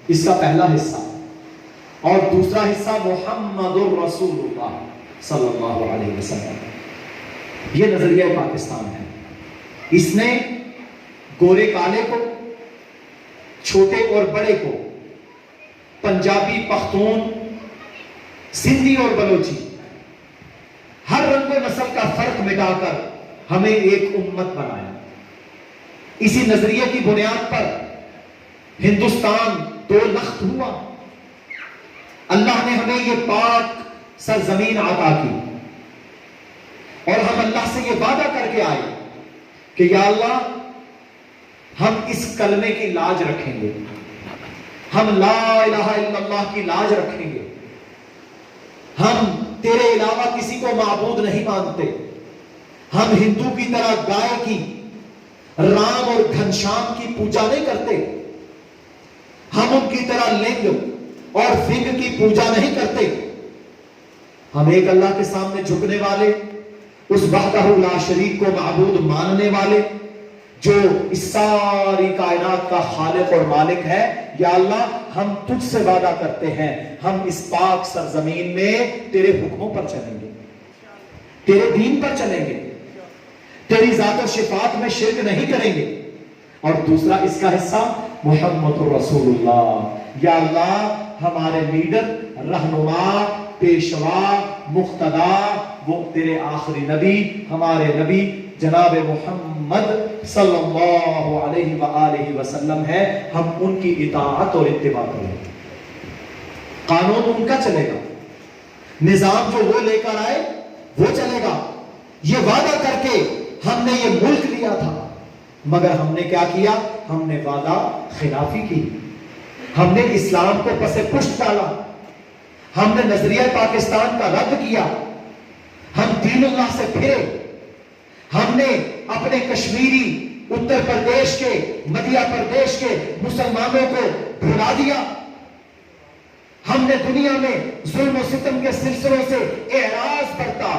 اس کا پہلا حصہ، اور دوسرا حصہ محمد الرسول اللہ صلی اللہ علیہ وسلم۔ یہ نظریہ پاکستان ہے۔ اس نے گورے کالے کو، چھوٹے اور بڑے کو، پنجابی، پختون، سندھی اور بلوچی، ہر رنگ و نسل کا فرق مٹا کر ہمیں ایک امت بنایا۔ اسی نظریے کی بنیاد پر ہندوستان دو لخت ہوا۔ اللہ نے ہمیں یہ پاک سرزمین عطا کی، اور ہم اللہ سے یہ وعدہ کر کے آئے کہ یا اللہ، ہم اس کلمے کی لاج رکھیں گے، ہم لا الہ الا اللہ کی لاج رکھیں گے، ہم تیرے علاوہ کسی کو معبود نہیں مانتے، ہم ہندو کی طرح گائے کی، رام اور گھنشام کی پوجا نہیں کرتے، ہم ان کی طرح لنگ اور فنگ کی پوجا نہیں کرتے، ہم ایک اللہ کے سامنے جھکنے والے، اس وحدہ لا شریک کو معبود ماننے والے، جو اس ساری کائنات کا خالق اور مالک ہے، یا اللہ ہم تجھ سے وعدہ کرتے ہیں، ہم اس پاک سرزمین میں تیرے حکموں پر چلیں گے، تیرے دین پر چلیں گے، تیری ذات و صفات میں شرک نہیں کریں گے۔ اور دوسرا اس کا حصہ محمد رسول اللہ، یا اللہ ہمارے لیڈر، رہنما، پیشوا، مقتدا، وہ تیرے آخری نبی، ہمارے نبی جناب محمد صلی اللہ علیہ وآلہ وسلم ہے، ہم ان کی اطاعت اور اتباع کریں گے۔ قانون ان کا چلے گا، نظام جو وہ لے کر آئے وہ چلے گا۔ یہ وعدہ کر کے ہم نے یہ ملک لیا تھا، مگر ہم نے کیا کیا؟ ہم نے وعدہ خلافی کی، ہم نے اسلام کو پس پشت ڈالا، ہم نے نظریہ پاکستان کا رد کیا، ہم دین اللہ سے پھرے، ہم نے اپنے کشمیری، اتر پردیش کے، مدھیہ پردیش کے مسلمانوں کو بھلا دیا، ہم نے دنیا میں ظلم و ستم کے سلسلوں سے اعراض برتا۔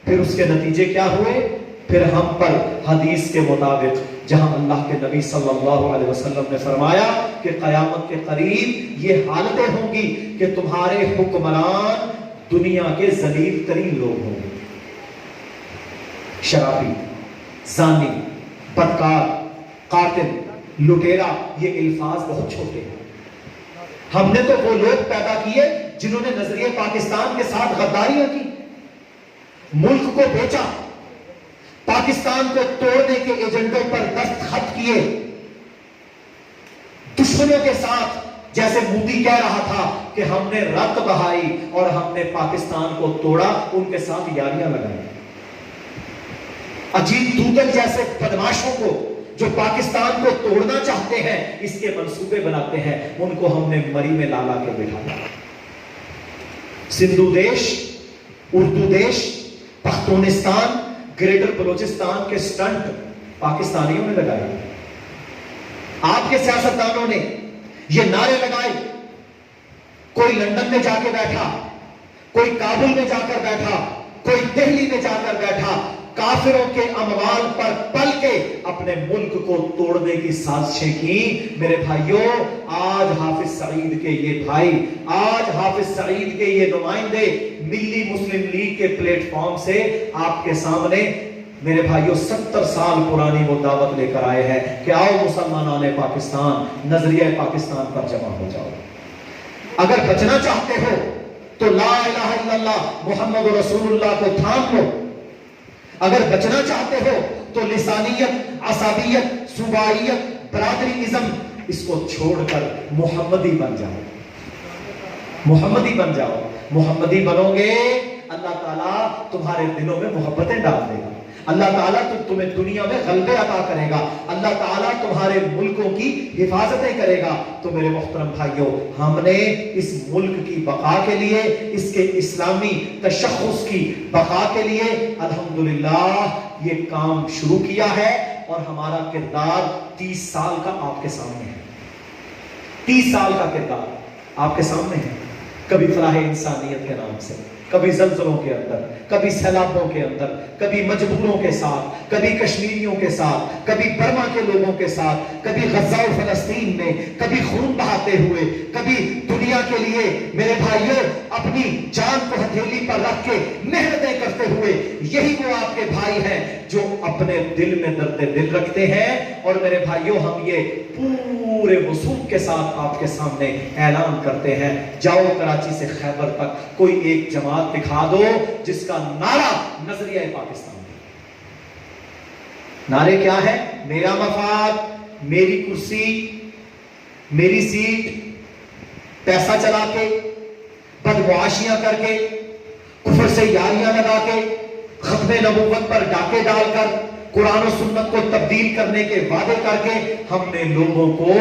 پھر اس کے نتیجے کیا ہوئے؟ پھر ہم پر حدیث کے مطابق، جہاں اللہ کے نبی صلی اللہ علیہ وسلم نے فرمایا کہ قیامت کے قریب یہ حالتیں ہوں گی کہ تمہارے حکمران دنیا کے ذلیل ترین لوگ ہوں گے، شرابی، زانی، بدکار، قاتل، لٹیرا، یہ الفاظ بہت چھوٹے ہیں۔ ہم نے تو وہ لوگ پیدا کیے جنہوں نے نظریہ پاکستان کے ساتھ غداریاں کی، ملک کو بیچا، پاکستان کو توڑنے کے ایجنڈوں پر دستخط کیے، دشمنوں کے ساتھ، جیسے مودی کہہ رہا تھا کہ ہم نے رت بہائی اور ہم نے پاکستان کو توڑا، ان کے ساتھ یاریاں لگائی۔ اجیت دوگل جیسے بدماشوں کو جو پاکستان کو توڑنا چاہتے ہیں، اس کے منصوبے بناتے ہیں، ان کو ہم نے مری میں لا کے بٹھایا۔ سندھو دیش، اردو دیش، پختونستان، گریٹر بلوچستان کے سٹنٹ پاکستانیوں نے لگائے۔ آپ کے سیاستدانوں نے یہ نعرے لگائے، کوئی لندن میں جا کے بیٹھا، کوئی کابل میں جا کر بیٹھا، کوئی دہلی میں جا کر بیٹھا، کافروں کے اموال پر پل کے اپنے ملک کو توڑنے کی سازشیں کی۔ میرے بھائیوں، آج حافظ سعید کے یہ بھائی، آج حافظ سعید کے یہ نمائندے ملی مسلم لیگ کے پلیٹ فارم سے آپ کے سامنے، میرے بھائیوں، 70 سال پرانی وہ دعوت لے کر آئے ہیں کہ آؤ مسلمانان پاکستان، نظریہ پاکستان پر جمع ہو جاؤ۔ اگر بچنا چاہتے ہو تو لا الہ الا اللہ محمد رسول اللہ کو تھام لو، اگر بچنا چاہتے ہو تو لسانیت، عصبیت، صوبائیت، برادری ازم، اس کو چھوڑ کر محمدی بن جاؤ، محمدی بن جاؤ۔ محمدی بنو گے، اللہ تعالیٰ تمہارے دلوں میں محبتیں ڈال دے گا، اللہ تعالیٰ تمہیں دنیا میں غلبے عطا کرے گا، اللہ تعالیٰ تمہارے ملکوں کی حفاظتیں کرے گا۔ تو میرے محترم بھائیوں، ہم نے اس ملک کی بقا کے لیے، اس کے اسلامی تشخص کی بقا کے لیے الحمدللہ یہ کام شروع کیا ہے، اور ہمارا کردار 30 سال کا آپ کے سامنے ہے، 30 سال کا کردار آپ کے سامنے ہے۔ کبھی فلاح انسانیت کے نام سے، کبھی زلزلوں کے اندر، کبھی سیلابوں کے اندر، کبھی مجبوروں کے ساتھ، کبھی کشمیریوں کے ساتھ، کبھی برما کے لوگوں کے ساتھ، کبھی غزہ و فلسطین میں، کبھی خون بہاتے ہوئے، کبھی دنیا کے لیے میرے بھائیوں اپنی جان کو ہتھیلی پر رکھ کے محنتیں کرتے ہوئے، یہی وہ آپ کے بھائی ہیں جو اپنے دل میں درد دل رکھتے ہیں۔ اور میرے بھائیوں ہم یہ پورے وثوق کے ساتھ آپ کے سامنے اعلان کرتے ہیں، جاؤ کراچی سے خیبر تک کوئی ایک جماعت دکھا دو جس کا نعرہ نظریہ پاکستان ہے۔ نعرے کیا ہے؟ میرا مفاد، میری کرسی، میری سیٹ، پیسہ چلا کے، بدمعاشیاں کر کے، کفر سے یاریاں لگا کے، ختم نبوت پر ڈاکے ڈال کر، قرآن و سنت کو تبدیل کرنے کے وعدے کر کے ہم نے لوگوں کو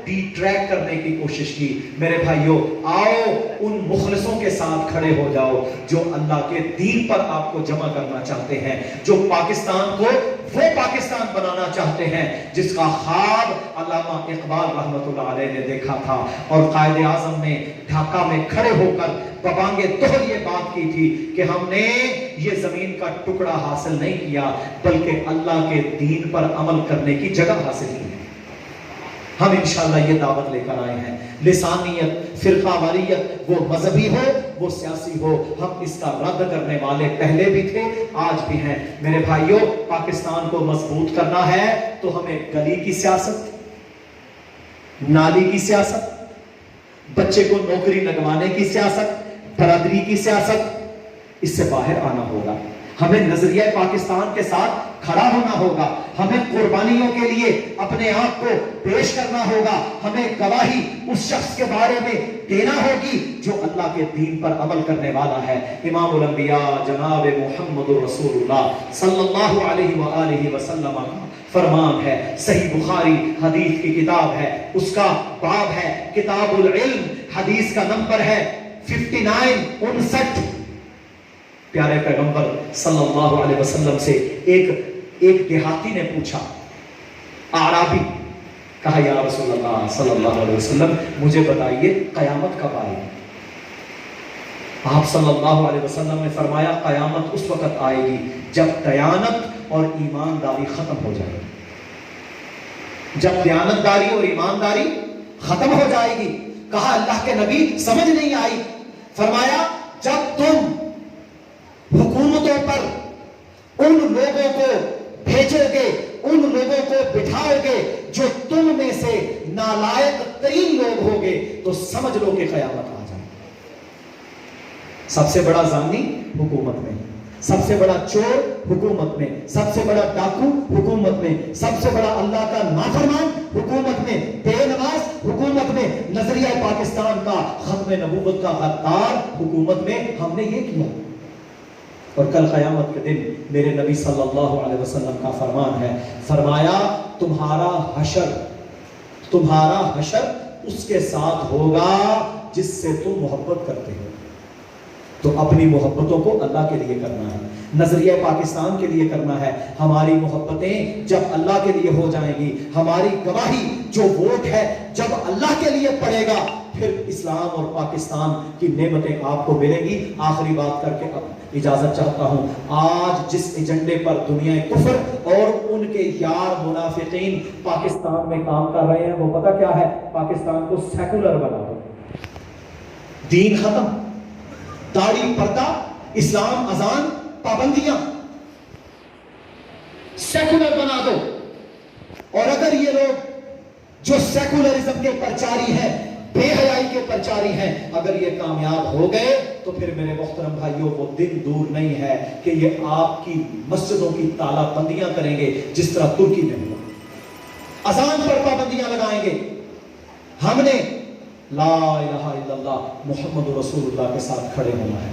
ڈی ٹریک کرنے کی کوشش کی۔ میرے بھائیوں آؤ ان مخلصوں کے ساتھ کھڑے ہو جاؤ جو اللہ کے دین پر آپ کو جمع کرنا چاہتے ہیں، جو پاکستان کو وہ پاکستان بنانا چاہتے ہیں جس کا خواب علامہ اقبال رحمۃ اللہ علیہ نے دیکھا تھا، اور قائد اعظم نے ڈھاکہ میں کھڑے ہو کر ببانگ دوہر یہ بات کی تھی کہ ہم نے یہ زمین کا ٹکڑا حاصل نہیں کیا بلکہ اللہ کے دین پر عمل کرنے کی جگہ حاصل کی۔ ہم انشاءاللہ یہ دعوت لے کر آئے ہیں، لسانیت، فرقہ واریت، وہ مذہبی ہو وہ سیاسی ہو، ہم اس کا رد کرنے والے پہلے بھی تھے آج بھی ہیں۔ میرے بھائیوں پاکستان کو مضبوط کرنا ہے تو ہمیں گلی کی سیاست، نالی کی سیاست، بچے کو نوکری لگوانے کی سیاست، برادری کی سیاست، اس سے باہر آنا ہوگا۔ ہمیں نظریہ پاکستان کے ساتھ کھڑا ہونا ہوگا، ہمیں قربانیوں کے لیے اپنے آپ کو پیش کرنا ہوگا، ہمیں گواہی اس شخص کے بارے میں دینا ہوگی جو اللہ کے دین پر عمل کرنے والا ہے۔ امام الانبیاء جناب محمد رسول اللہ صلی اللہ علیہ وآلہ وسلم کا فرمان ہے، صحیح بخاری حدیث کی کتاب ہے، اس کا باب ہے کتاب العلم، حدیث کا نمبر ہے 59 پیارے پیغمبر صلی اللہ علیہ وسلم سے ایک دیہاتی نے پوچھا، اعرابی، کہا یا رسول اللہ صلی اللہ علیہ وسلم مجھے بتائیے قیامت کب آئے گی؟ آپ صلی اللہ علیہ وسلم نے فرمایا قیامت اس وقت آئے گی جب دیانت اور ایمانداری ختم ہو جائے گی، جب دیانتداری اور ایمانداری ختم ہو جائے گی۔ کہا اللہ کے نبی سمجھ نہیں آئی؟ فرمایا جب تم حکومتوں پر ان لوگوں کو بھیجو گے، ان لوگوں کو بٹھاؤ گے جو تم میں سے نالائق ترین لوگ ہوگے تو سمجھ لو کہ قیامت آ جائے۔ سب سے بڑا زانی حکومت میں، سب سے بڑا چور حکومت میں، سب سے بڑا ڈاکو حکومت میں، سب سے بڑا اللہ کا نافرمان حکومت میں، بے نماز حکومت میں، نظریہ پاکستان کا ختم نبوت کا غدار حکومت میں ہم نے یہ کیا۔ اور کل قیامت کے دن میرے نبی صلی اللہ علیہ وسلم کا فرمان ہے، فرمایا تمہارا حشر اس کے ساتھ ہوگا جس سے تم محبت کرتے ہو۔ تو اپنی محبتوں کو اللہ کے لیے کرنا ہے، نظریہ پاکستان کے لیے کرنا ہے۔ ہماری محبتیں جب اللہ کے لیے ہو جائیں گی، ہماری گواہی جو ووٹ ہے جب اللہ کے لیے پڑے گا، پھر اسلام اور پاکستان کی نعمتیں آپ کو ملیں گی۔ آخری بات کر کے اب اجازت چاہتا ہوں، آج جس ایجنڈے پر دنیا کفر اور ان کے یار منافقین پاکستان میں کام کر رہے ہیں وہ پتہ کیا ہے؟ پاکستان کو سیکولر بنا دو، دین ختم، داڑھی پردہ، اسلام اذان، پابندیاں، سیکولر بنا دو۔ اور اگر یہ لوگ جو سیکولرزم کے پرچاری ہیں، بے حیائی کے پرچاری ہیں، اگر یہ کامیاب ہو گئے تو پھر میرے محترم بھائیوں وہ دن دور نہیں ہے کہ یہ آپ کی مسجدوں کی تالا بندیاں کریں گے جس طرح ترکی میں ہوا، اذان پر پابندیاں لگائیں گے۔ ہم نے لا الہ الا اللہ محمد رسول اللہ کے ساتھ کھڑے ہونا ہے۔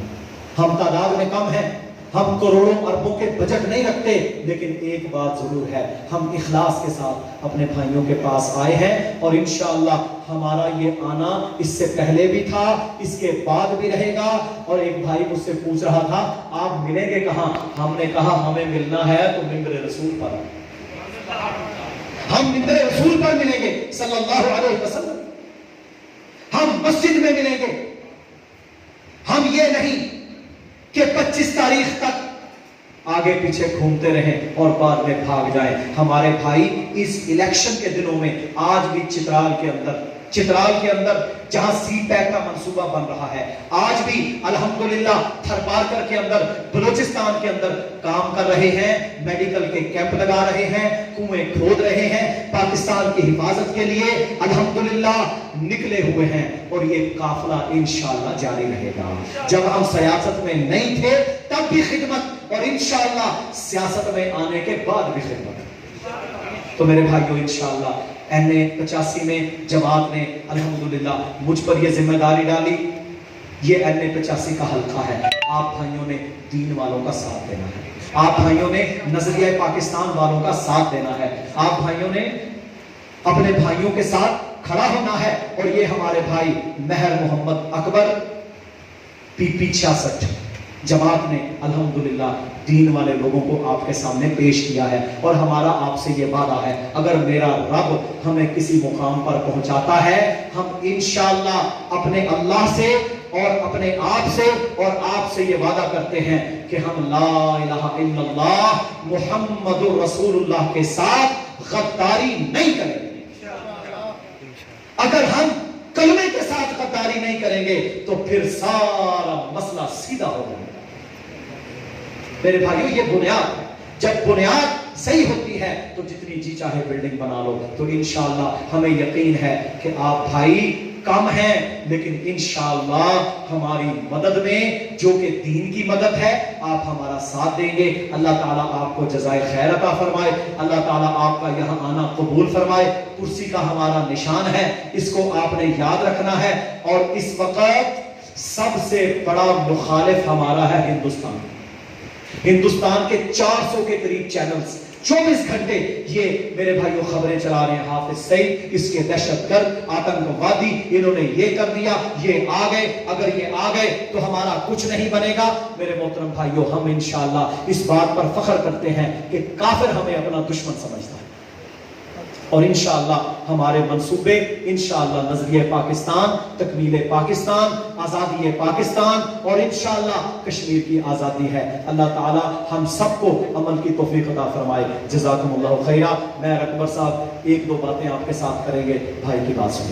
ہم تعداد میں کم ہیں، ہم کروڑوں اربوں کے بجٹ نہیں رکھتے، لیکن ایک بات ضرور ہے، ہم اخلاص کے ساتھ اپنے بھائیوں کے پاس آئے ہیں، اور انشاءاللہ ہمارا یہ آنا اس سے پہلے بھی تھا، اس کے بعد بھی رہے گا۔ اور ایک بھائی مجھ سے پوچھ رہا تھا آپ ملیں گے کہاں؟ ہم نے کہا ہمیں ملنا ہے تو ممبر رسول پر، ہم ممبر رسول پر ملیں گے صلی اللہ علیہ وسلم، ہم مسجد میں ملیں گے، آگے پیچھے گھومتے رہیں اور بعد میں بھاگ جائیں. ہمارے بھائی اس الیکشن کے دنوں میں آج بھی چترال کے اندر جہاں سی پیک کا منصوبہ بن رہا ہے، آج بھی الحمدللہ تھرپارکر کے اندر، بلوچستان کے اندر کام کر رہے ہیں، میڈیکل کے کیمپ لگا رہے ہیں، کنویں کھود رہے ہیں، پاکستان کی حفاظت کے لیے الحمدللہ نکلے ہوئے ہیں. اور یہ قافلہ انشاءاللہ جاری رہے گا. جب ہم سیاست میں نہیں تھے تب بھی خدمت، اور انشاءاللہ سیاست میں آنے کے بعد بھی خدمت. تو میرے بھائیوں انشاءاللہ NA85 میں جماعت نے الحمدللہ مجھ پر یہ ذمہ داری ڈالی. یہ NA85 کا حلقہ ہے. آپ بھائیوں نے دین والوں کا ساتھ دینا ہے، آپ بھائیوں نے نظریہ پاکستان والوں کا ساتھ دینا ہے، آپ بھائیوں نے اپنے بھائیوں کے ساتھ کھڑا ہونا ہے. اور یہ ہمارے بھائی مہر محمد اکبر PP 66 جماعت نے الحمدللہ دین والے لوگوں کو آپ کے سامنے پیش کیا ہے. اور ہمارا آپ سے یہ وعدہ ہے، اگر میرا رب ہمیں کسی مقام پر پہنچاتا ہے، ہم انشاءاللہ اپنے اللہ سے اور اپنے آپ سے اور آپ سے یہ وعدہ کرتے ہیں کہ ہم لا الہ الا اللہ محمد رسول اللہ کے ساتھ غداری نہیں کریں گے. اگر ہم کلمے کے ساتھ غداری نہیں کریں گے تو پھر سارا مسئلہ سیدھا ہو جائے گا. میرے بھائیوں یہ بنیاد ہے. جب بنیاد صحیح ہوتی ہے تو جتنی جی چاہے بلڈنگ بنا لو. تو انشاءاللہ ہمیں یقین ہے کہ آپ بھائی کم ہیں لیکن انشاءاللہ ہماری مدد میں جو کہ دین کی مدد ہے آپ ہمارا ساتھ دیں گے. اللہ تعالیٰ آپ کو جزائے خیر عطا فرمائے. اللہ تعالیٰ آپ کا یہاں آنا قبول فرمائے. کرسی کا ہمارا نشان ہے، اس کو آپ نے یاد رکھنا ہے. اور اس وقت سب سے بڑا مخالف ہمارا ہے ہندوستان کے 400 کے قریب چینلز 24 گھنٹے یہ میرے بھائیوں خبریں چلا رہے ہیں. حافظ سعید اس کے دہشت گرد آتنکوادی، انہوں نے یہ کر دیا، یہ آ گئے. اگر یہ آ گئے تو ہمارا کچھ نہیں بنے گا. میرے محترم بھائیوں ہم انشاءاللہ اس بات پر فخر کرتے ہیں کہ کافر ہمیں اپنا دشمن سمجھتا ہے. اور انشاءاللہ ہمارے منصوبے انشاءاللہ نظریہ پاکستان، تکمیل پاکستان، آزادی پاکستان اور انشاءاللہ کشمیر کی آزادی ہے. اللہ تعالی ہم سب کو عمل کی توفیق عطا فرمائے. جزاکم اللہ خیرہ. میں اکبر صاحب ایک دو باتیں آپ کے ساتھ کریں گے. بھائی کی بات سنیں.